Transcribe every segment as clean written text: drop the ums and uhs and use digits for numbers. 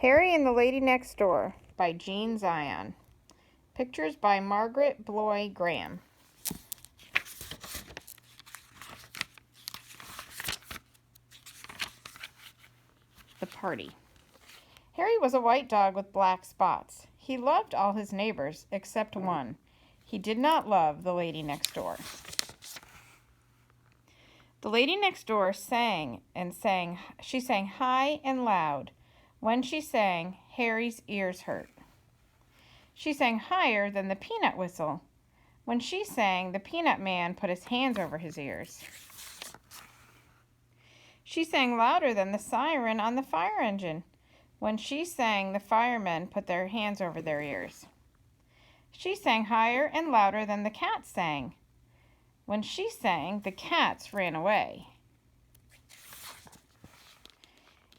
Harry and the Lady Next Door by Jean Zion. Pictures by Margaret Bloy Graham. The Party. Harry was a white dog with black spots. He loved all his neighbors except one. He did not love the Lady Next Door. The Lady Next Door sang and sang. She sang high and loud. When she sang, Harry's ears hurt. She sang higher than the peanut whistle. When she sang, the peanut man put his hands over his ears. She sang louder than the siren on the fire engine. When she sang, the firemen put their hands over their ears. She sang higher and louder than the cat sang. When she sang, the cats ran away.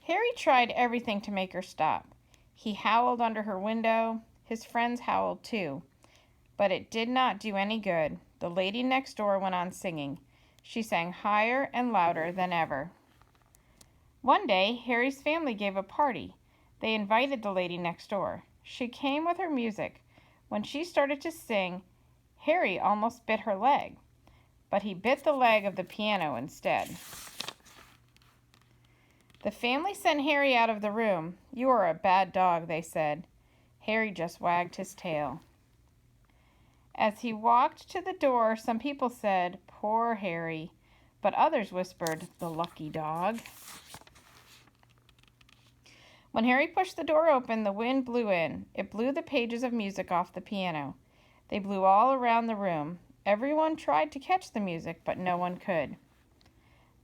Harry tried everything to make her stop. He howled under her window. His friends howled too. But it did not do any good. The Lady Next Door went on singing. She sang higher and louder than ever. One day, Harry's family gave a party. They invited the Lady Next Door. She came with her music. When she started to sing, Harry almost bit her leg, but he bit the leg of the piano instead. The family sent Harry out of the room. "You are a bad dog," they said. Harry just wagged his tail. As he walked to the door, some people said, "Poor Harry," but others whispered, "The lucky dog." When Harry pushed the door open, the wind blew in. It blew the pages of music off the piano. They blew all around the room. Everyone tried to catch the music, but no one could.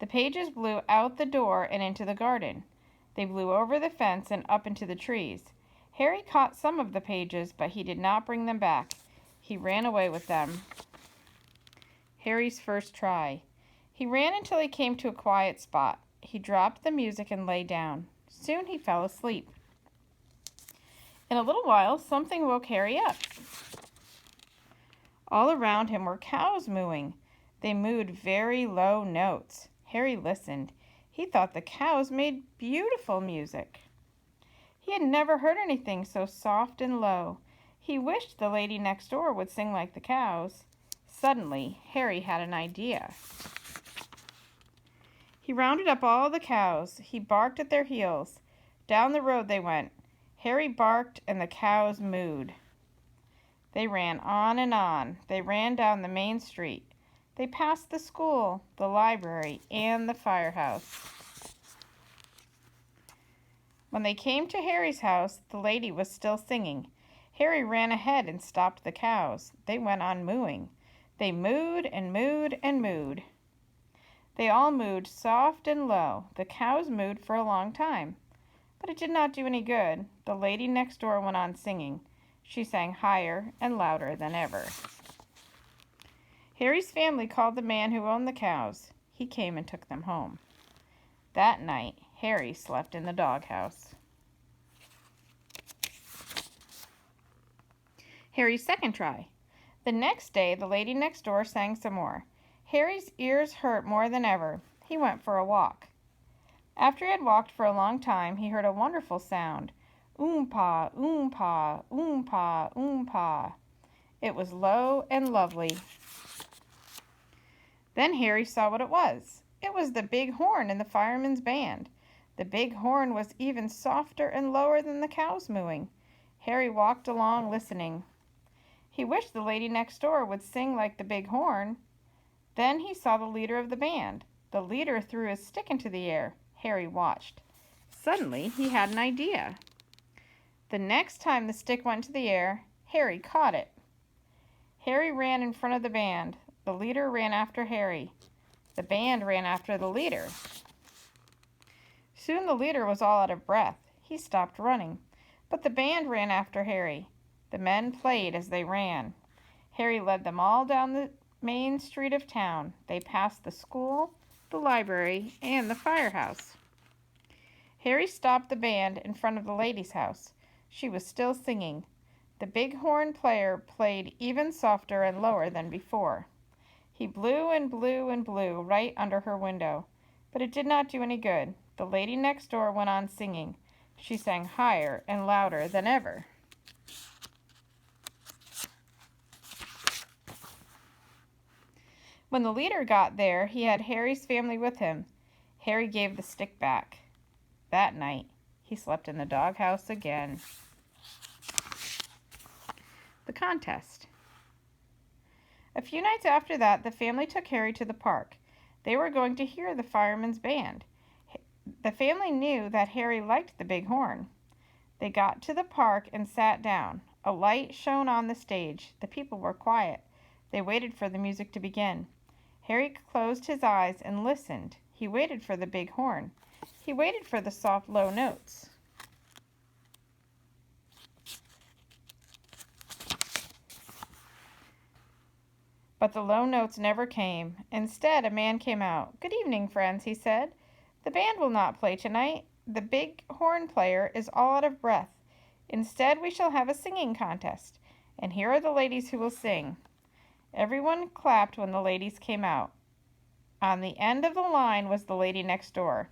The pages blew out the door and into the garden. They blew over the fence and up into the trees. Harry caught some of the pages, but he did not bring them back. He ran away with them. Harry's first try. He ran until he came to a quiet spot. He dropped the music and lay down. Soon he fell asleep. In a little while, something woke Harry up. All around him were cows mooing. They mooed very low notes. Harry listened. He thought the cows made beautiful music. He had never heard anything so soft and low. He wished the Lady Next Door would sing like the cows. Suddenly, Harry had an idea. He rounded up all the cows. He barked at their heels. Down the road they went. Harry barked and the cows mooed. They ran on and on. They ran down the main street. They passed the school, the library, and the firehouse. When they came to Harry's house, the lady was still singing. Harry ran ahead and stopped the cows. They went on mooing. They mooed and mooed and mooed. They all mooed soft and low. The cows mooed for a long time. But it did not do any good. The Lady Next Door went on singing. She sang higher and louder than ever. Harry's family called the man who owned the cows. He came and took them home. That night, Harry slept in the doghouse. Harry's second try. The next day, the Lady Next Door sang some more. Harry's ears hurt more than ever. He went for a walk. After he had walked for a long time, he heard a wonderful sound. Oom-pa, oom-pa, oom-pa, oom-pa. It was low and lovely. Then Harry saw what it was. It was the big horn in the firemen's band. The big horn was even softer and lower than the cows mooing. Harry walked along listening. He wished the Lady Next Door would sing like the big horn. Then he saw the leader of the band. The leader threw his stick into the air. Harry watched. Suddenly, he had an idea. The next time the stick went into the air, Harry caught it. Harry ran in front of the band. The leader ran after Harry. The band ran after the leader. Soon the leader was all out of breath. He stopped running. But the band ran after Harry. The men played as they ran. Harry led them all down the main street of town. They passed the school, the library, and the firehouse. Harry stopped the band in front of the lady's house. She was still singing. The big horn player played even softer and lower than before. He blew and blew and blew right under her window, but it did not do any good. The Lady Next Door went on singing. She sang higher and louder than ever. When the leader got there, he had Harry's family with him. Harry gave the stick back. That night, he slept in the doghouse again. The contest. A few nights after that, the family took Harry to the park. They were going to hear the firemen's band. The family knew that Harry liked the big horn. They got to the park and sat down. A light shone on the stage. The people were quiet. They waited for the music to begin. Harry closed his eyes and listened. He waited for the big horn. He waited for the soft, low notes. But the low notes never came. Instead, a man came out. "Good evening, friends," he said. "The band will not play tonight. The big horn player is all out of breath. Instead, we shall have a singing contest. And here are the ladies who will sing." Everyone clapped when the ladies came out. On the end of the line was the lady next door.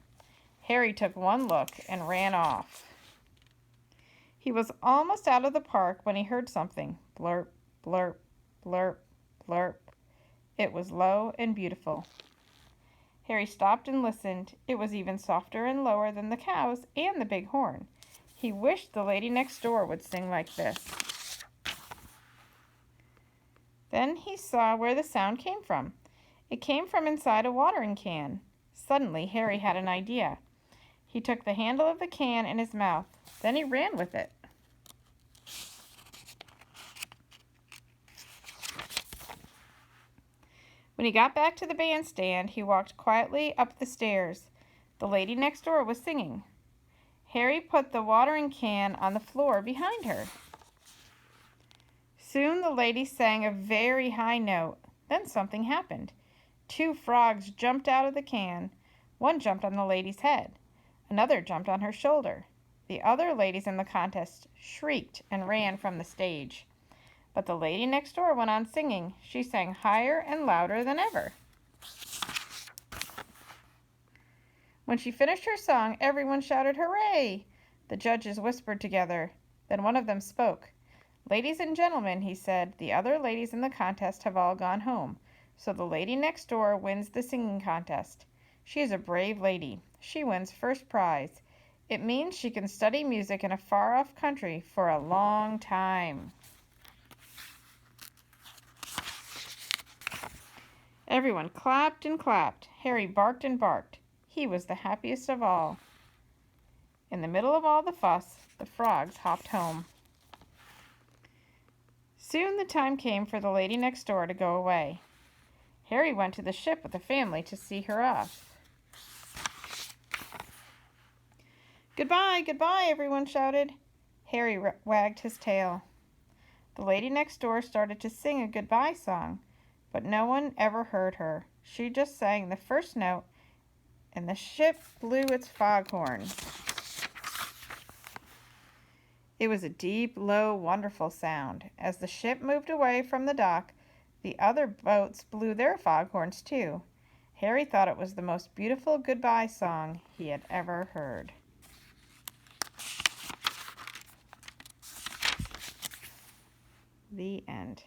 Harry took one look and ran off. He was almost out of the park when he heard something. Blurp, blurp, blurp, blurp. It was low and beautiful. Harry stopped and listened. It was even softer and lower than the cows and the big horn. He wished the lady next door would sing like this. Then he saw where the sound came from. It came from inside a watering can. Suddenly, Harry had an idea. He took the handle of the can in his mouth. Then he ran with it. When he got back to the bandstand, he walked quietly up the stairs. The lady next door was singing. Harry put the watering can on the floor behind her. Soon the lady sang a very high note. Then something happened. 2 frogs jumped out of the can. One jumped on the lady's head. Another jumped on her shoulder. The other ladies in the contest shrieked and ran from the stage. But the lady next door went on singing. She sang higher and louder than ever. When she finished her song, everyone shouted, "Hooray!" The judges whispered together. Then one of them spoke. "Ladies and gentlemen," he said, "the other ladies in the contest have all gone home. So the lady next door wins the singing contest. She is a brave lady. She wins first prize. It means she can study music in a far-off country for a long time." Everyone clapped and clapped. Harry barked and barked. He was the happiest of all. In the middle of all the fuss, the frogs hopped home. Soon the time came for the lady next door to go away. Harry went to the ship with the family to see her off. "Goodbye, goodbye," everyone shouted. Harry wagged his tail. The lady next door started to sing a goodbye song, but no one ever heard her. She just sang the first note, and the ship blew its foghorn. It was a deep, low, wonderful sound. As the ship moved away from the dock, the other boats blew their foghorns too. Harry thought it was the most beautiful goodbye song he had ever heard. The end.